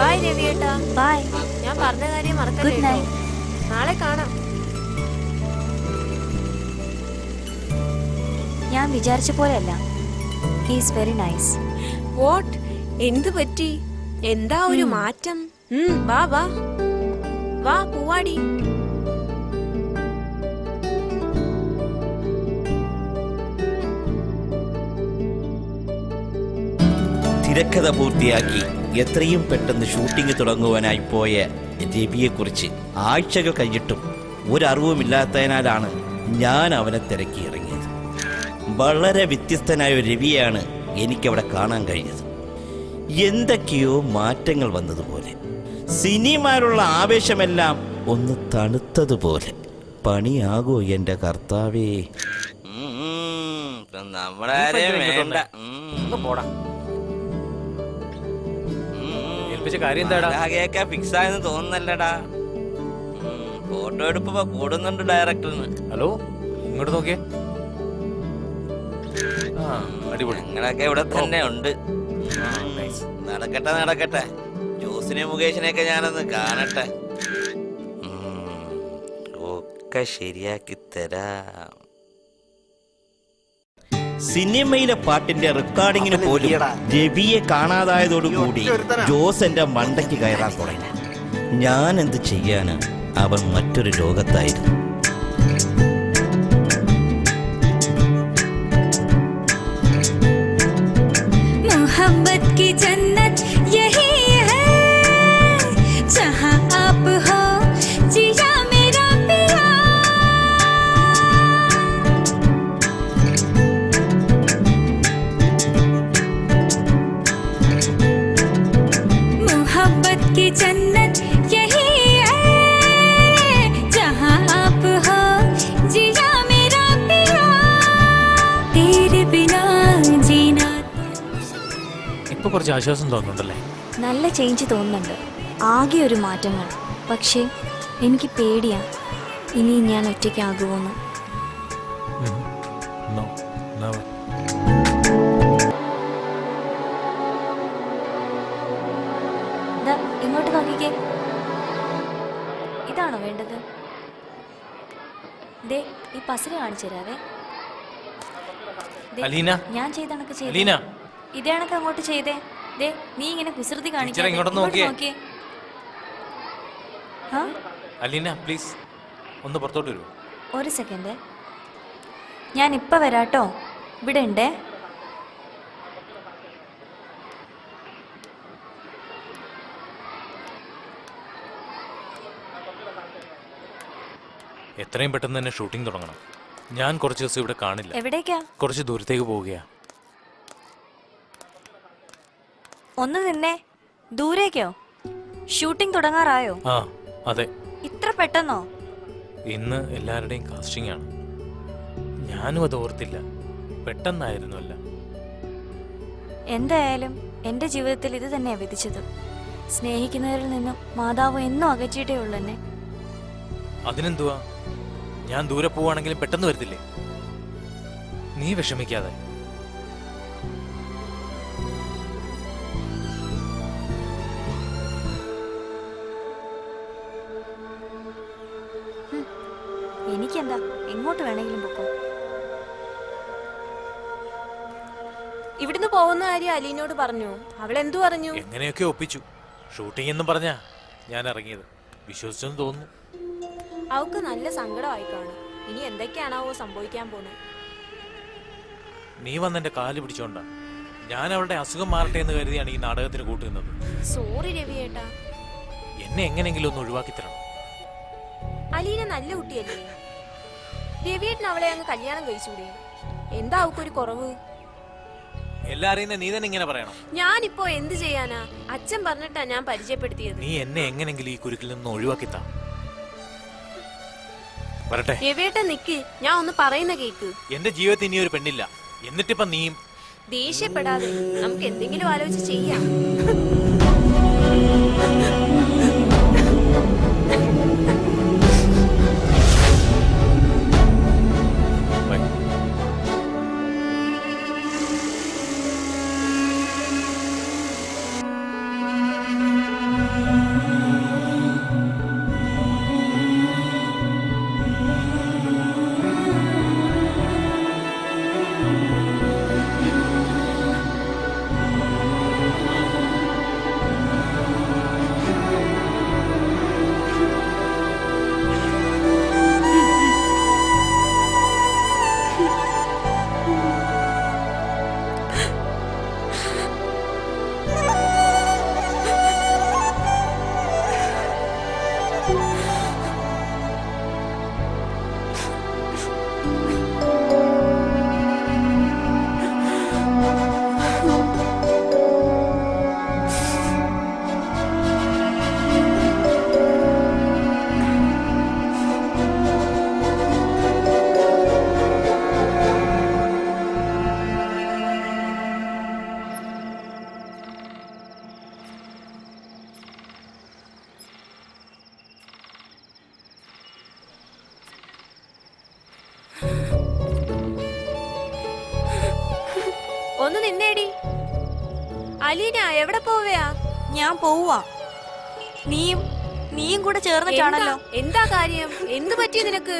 By രവിയേട്ടാ. By. ഞാൻ പറഞ്ഞ കാര്യം മറക്കല്ലേ. Good night. നാളെ കാണാം. ഞാൻ വിചാരിച്ച പോലെയല്ല. He is very nice. What? എന്ത് പറ്റി? എന്താ ഒരു മാറ്റം? വാ വാ വാ പൂവാടി. തിരക്കഥ പൂർത്തിയാക്കി എത്രയും പെട്ടെന്ന് ഷൂട്ടിംഗ് തുടങ്ങുവാനായി പോയ രവിയെക്കുറിച്ച് ആഴ്ചകൾ കഴിഞ്ഞിട്ടും ഒരറിവുമില്ലാത്തതിനാലാണ് ഞാൻ അവനെ തിരക്കി ഇറങ്ങിയത്. വളരെ വ്യത്യസ്തനായ ഒരു രവിയാണ് എനിക്കവിടെ കാണാൻ കഴിഞ്ഞത്. എന്തൊക്കെയോ മാറ്റങ്ങൾ വന്നതുപോലെ, സിനിമയിലുള്ള ആവേശമെല്ലാം ഒന്ന് തണുത്തതുപോലെ. പണിയാകോ എൻ്റെ കർത്താവേ. ഫിക്സ് ആയെന്ന് തോന്നുന്നല്ലടാ. ഫോട്ടോ എടുപ്പോ കൂടുന്നുണ്ട് ഡയറക്ടറിന്. ഹലോ, ഇങ്ങോട്ട് നോക്കിയേ. ഞങ്ങളൊക്കെ ഇവിടെ തന്നെ ഉണ്ട്. നടക്കട്ടെ നടക്കട്ടെ. ജോസിനെ മുകേഷിനെയൊക്കെ ഞാനൊന്ന് കാണട്ടെ. ഒക്കെ ശരിയാക്കി തരാം. സിനിമയിലെ പാട്ടിന്റെ റെക്കോർഡിങ്ങിന് പോലും രവിയെ കാണാതായതോടുകൂടി ജോസ് എന്റെ മണ്ടയ്ക്ക് കയറാൻ തുടങ്ങി. ഞാൻ എന്ത് ചെയ്യാന്? അവൻ മറ്റൊരു ലോകത്തായിരുന്നു. मोहब्बत की जन्नत यही है जहां आप हो जिया मेरा पिया. मोहब्बत की जन्नत यही है जहां आप हो जिया मेरा पिया. तेरे बिना जीना. ഇപ്പൊ കുറച്ച് ആശ്വാസം തോന്നുന്നുണ്ടല്ലേ? നല്ല ചേഞ്ച് തോന്നുന്നുണ്ട്. ആകെ ഒരു മാറ്റങ്ങൾ. പക്ഷേ എനിക്ക് പേടിയാ, ഇനി ഞാൻ ഒറ്റയ്ക്കാകുമോന്ന്. ഇങ്ങോട്ട് നോക്കിക്കേ. ഇതാണോ വേണ്ടത്? ദേ ഈ പസില് കാണിച്ചു തരാവേ. ഞാൻ ചെയ്ത കണക്ക് ചെയ്തേ. ഇതേ കണക്ക് അങ്ങോട്ട് ചെയ്തേ. ദേ നീ ഇങ്ങനെ കുസൃതി കാണിക്കാതെ നോക്കിയേ. അലീന പ്ലീസ് ഒന്ന് പുറത്തോട്ട് വരൂ. ഒരു സെക്കൻഡ്, ഞാൻ ഇപ്പൊ വരാട്ടോ. ഇവിടെ ഉണ്ടേ. എത്രയും പെട്ടെന്ന് തന്നെ ഷൂട്ടിംഗ് തുടങ്ങണം. ഞാൻ കുറച്ച് ദിവസം ഇവിടെ കാണില്ല. എവിടേക്കാ? കുറച്ച് ദൂരത്തേക്ക് പോവുകയാ. ഒന്ന് നിന്നേ. ദൂരേക്കോ? ഷൂട്ടിംഗ് തുടങ്ങാറായോ? ആ അതെ. ഇത്ര പെട്ടെന്നോ? ഇന്ന് എല്ലാവരുടെയും കാസ്റ്റിംഗ് ആണ്. ഞാനും അത് ഓർത്തില്ല. പെട്ടെന്നായിരുന്നല്ല. എന്തായാലും എന്റെ ജീവിതത്തിൽ ഇത് തന്നെയാ വിധിച്ചത്. സ്നേഹിക്കുന്നവരിൽ നിന്നും മാതാവ് എന്നും അകറ്റിയിട്ടേ ഉള്ളൂ എന്നെ. അതിനെന്തുവാ? ഞാൻ ദൂരെ പോവാണെങ്കിലും പെട്ടെന്ന് വരത്തില്ലേ? നീ വിഷമിക്കാതെ. എനിക്കെന്താ, എങ്ങോട്ട് വേണമെങ്കിലും പൊക്കോ. ഇവിടുന്ന് പോകുന്ന കാര്യം അലീനോട് പറഞ്ഞു. അവളെന്തു പറഞ്ഞു? എങ്ങനെയൊക്കെ ഒപ്പിച്ചു. ഷൂട്ടിംഗ് എന്നും പറഞ്ഞാ ഞാൻ ഇറങ്ങിയത്. വിശ്വസിച്ചെന്ന് തോന്നുന്നു. അവൾക്ക് നല്ല സങ്കടമായി കാണും. ഇനി എന്തൊക്കെയാണാവോ സംഭവിക്കാൻ പോണേ. നീ വന്നെന്റെ കാല് പിടിച്ചോണ്ടാ. ഞാൻ അവളുടെ അസുഖം മാറട്ടെ എന്ന് കരുതിയാണ് ഈ നാടകത്തിന് കൂട്ടുന്നത്. സോറി രവിയേട്ടാ. എന്നെ എങ്ങനെയെങ്കിലും ഒന്ന് ഒഴിവാക്കി തരണം. അലീന നല്ല കുട്ടിയല്ലേ? രവിയേട്ടൻ അവളെ അങ്ങ് കല്യാണം കഴിച്ചൂടെ? എന്താ അവക്കൊരു കുറവ്? എല്ലാരെയും നീ തന്നെ ഇങ്ങനെ പറയണം. ഞാനിപ്പോ എന്ത് ചെയ്യാനാ? അച്ഛൻ പറഞ്ഞിട്ടാ ഞാൻ പരിചയപ്പെടുത്തിയത്. നീ എന്നെ എങ്ങനെങ്കിലും ഈ കുരുക്കിൽ നിന്ന് ഒഴിവാക്കിത്താ. വരട്ടെ. രവിയേട്ടൻ നിക്ക്, ഞാൻ ഒന്ന് പറയുന്ന കേക്ക്. എന്റെ ജീവിതത്തിൽ ഇനി ഒരു പെണ്ണില്ല. എന്നിട്ടിപ്പ നീയും. ദേഷ്യപ്പെടാതെ, നമുക്ക് എന്തെങ്കിലും ആലോചിച്ച് ചെയ്യാം. ഒന്ന് നിന്നേടി. അലീന എവിടെ പോവയാ? ഞാൻ പോവാ. നീയും കൂടെ ചേർന്നിട്ടാണല്ലോ. എന്താ കാര്യം? എന്ത് പറ്റി നിനക്ക്?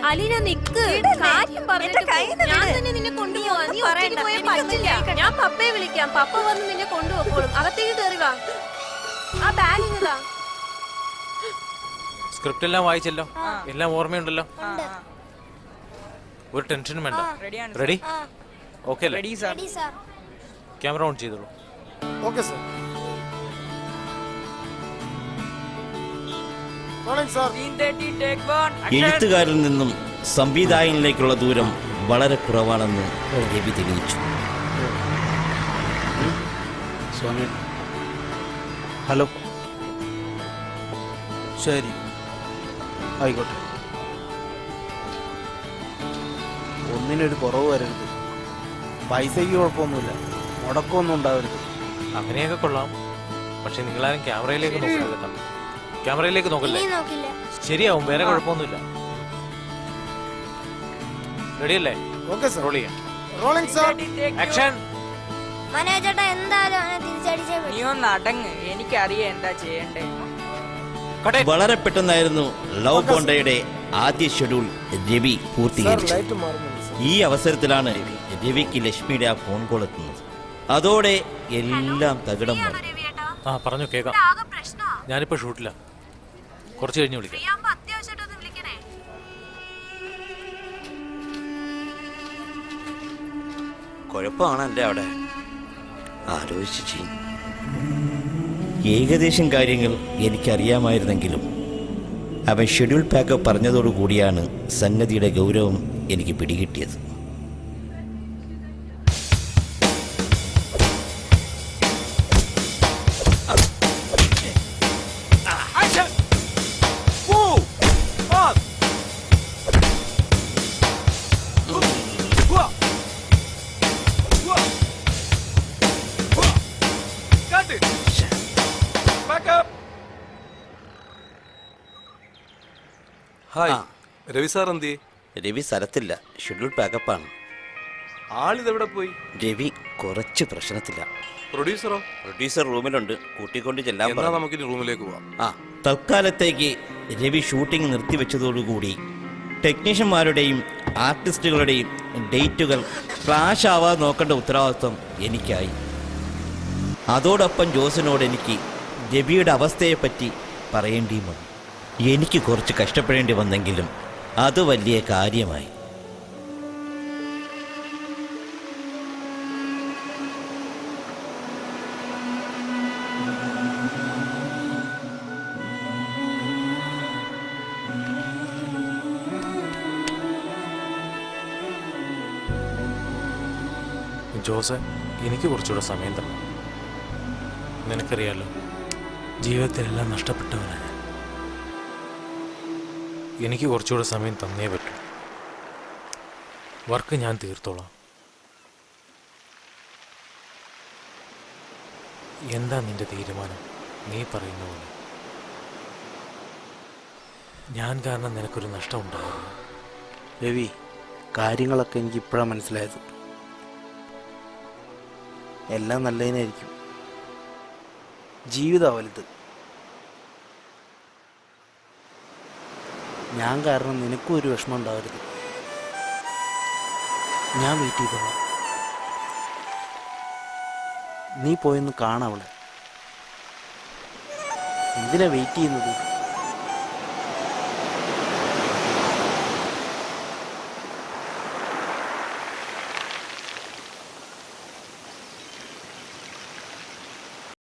അലീന നിക്ക്, കാര്യം പറഞ്ഞിട്ട് ഞാൻ തന്നെ നിന്നെ കൊണ്ടുപോവാ. നീ ഒറ്റയ്ക്ക് പോയാൽ പറ്റില്ല. ഞാൻ പപ്പയെ വിളിക്കാം, പപ്പ വന്ന് നിന്നെ കൊണ്ടുപോക്കോളും. അകത്തേക്ക് കയറി വാ. ആ ബാഗ് ഇങ്ങതാ. സ്ക്രിപ്റ്റ് എല്ലാം വായിച്ചല്ലോ, എല്ലാം ഓർമ്മയുണ്ടല്ലോ. ഒരു ടെൻഷനും വേണ്ട. റെഡി? ഓക്കെ അല്ലേ? ക്യാമറ ഓൺ ചെയ്തോളൂ. Okay sir. എഴുത്തുകാരിൽ നിന്നും സംവിധായകനിലേക്കുള്ള ദൂരം വളരെ കുറവാണെന്ന് രവി തെളിയിച്ചു. സ്വാമി, ഹലോ. ശരി, ആയിക്കോട്ടെ. ഒന്നിനൊരു കുറവ് വരരുത്. പൈസയ്ക്ക് കുഴപ്പമൊന്നുമില്ല, മുടക്കമൊന്നും ഉണ്ടാവരുത്. അങ്ങനെയൊക്കെ കൊള്ളാം, പക്ഷെ നിങ്ങളാരും ക്യാമറയിലേക്ക് നോക്കില്ല കേട്ടോ. ക്യാമറയിലേക്ക് നോക്കല്ലേ? ശരിയാവും, വേറെ കുഴപ്പമൊന്നുമില്ല. റെഡിയല്ലേ? Okay sir. റോൾ ചെയ്യാം. Rolling sir. ആക്ഷൻ. മനോജേട്ടാ എന്തായാലും തിരിച്ചടിച്ചേ പറ്റൂ. നീ ഒന്ന് അടങ്ങ്, എനിക്കറിയാം എന്താ ചെയ്യണ്ടേ. വളരെ പെട്ടെന്നായിരുന്നു ലവ് ബോണ്ടയുടെ ആദ്യ ഷെഡ്യൂൾ രവി സർ പൂർത്തീകരിച്ചു. ലൈറ്റ് മാറുന്നുണ്ട് സർ. ഈ അവസരത്തിലാണ് രവിക്ക് ലക്ഷ്മിയുടെ ആ ഫോൺ കോൾ എത്തുന്നത്. അതോടെ എല്ലാം തകിടം മറിഞ്ഞു. ആ പറഞ്ഞു, കേൾക്കാം. ഞാനിപ്പോ ഷൂട്ടില്ല, കുറച്ച് കഴിഞ്ഞ് വിളിക്കാം. കുഴപ്പമാണല്ലേ അവിടെ? ആലോചിച്ച് ചെയ്യും. ഏകദേശം കാര്യങ്ങൾ എനിക്കറിയാമായിരുന്നെങ്കിലും അവൻ ഷെഡ്യൂൾ പാക്കപ്പ് പറഞ്ഞതോടുകൂടിയാണ് സംഗതിയുടെ ഗൗരവം എനിക്ക് പിടികിട്ടിയത്. ഹായ്, രവി സാർ എന്തി? രവി സ്ഥലത്തില്ല, ഷെഡ്യൂൾ പാക്കപ്പാണ്. ആളിതെവിടെ പോയി? രവി കുറച്ച് പ്രശ്നത്തില്ല. പ്രൊഡ്യൂസറോ? പ്രൊഡ്യൂസർ റൂമിലുണ്ട്, കൂട്ടിക്കൊണ്ട് ചെല്ലാൻ എന്നാ പറഞ്ഞു. നമുക്കിനി റൂമിലേക്ക് പോവാം. തൽക്കാലത്തേക്ക് രവി ഷൂട്ടിംഗ് നിർത്തിവെച്ചതോടുകൂടി ടെക്നീഷ്യന്മാരുടെയും ആർട്ടിസ്റ്റുകളുടെയും ഡേറ്റുകൾ ക്ലാഷ് ആവാതെ നോക്കേണ്ട ഉത്തരവാദിത്വം എനിക്കായി. അതോടൊപ്പം ജോസിനോട് എനിക്ക് രവിയുടെ അവസ്ഥയെപ്പറ്റി പറയേണ്ടിയും വന്നു. എനിക്ക് കുറച്ച് കഷ്ടപ്പെടേണ്ടി വന്നെങ്കിലും അത് വലിയ കാര്യമായി. ജോസ്, എനിക്ക് കുറച്ചുകൂടെ സമയം തരണം. നിനക്കറിയാലോ, ജീവിതത്തിലെല്ലാം നഷ്ടപ്പെട്ടവനാണ് ഞാൻ. എനിക്ക് കുറച്ചുകൂടെ സമയം തന്നേ പറ്റൂ. വർക്ക് ഞാൻ തീർത്തോളാം. എന്താ നിന്റെ തീരുമാനം? നീ പറയുന്ന പോലെ. ഞാൻ കാരണം നിനക്കൊരു നഷ്ടം ഉണ്ടാകുന്നു. രവി, കാര്യങ്ങളൊക്കെ എനിക്ക് ഇപ്പോഴാണ് മനസ്സിലായത്. എല്ലാം നല്ലതിനായിരിക്കും. ജീവിതം വലുത്. ഞാൻ കാരണം നിനക്കും ഒരു വിഷമം ഉണ്ടാവരുത്. ഞാൻ വെയിറ്റ് ചെയ്തോളാം. നീ പോയൊന്ന് കാണാവളെ. എന്തിനാ വെയിറ്റ് ചെയ്യുന്നത്?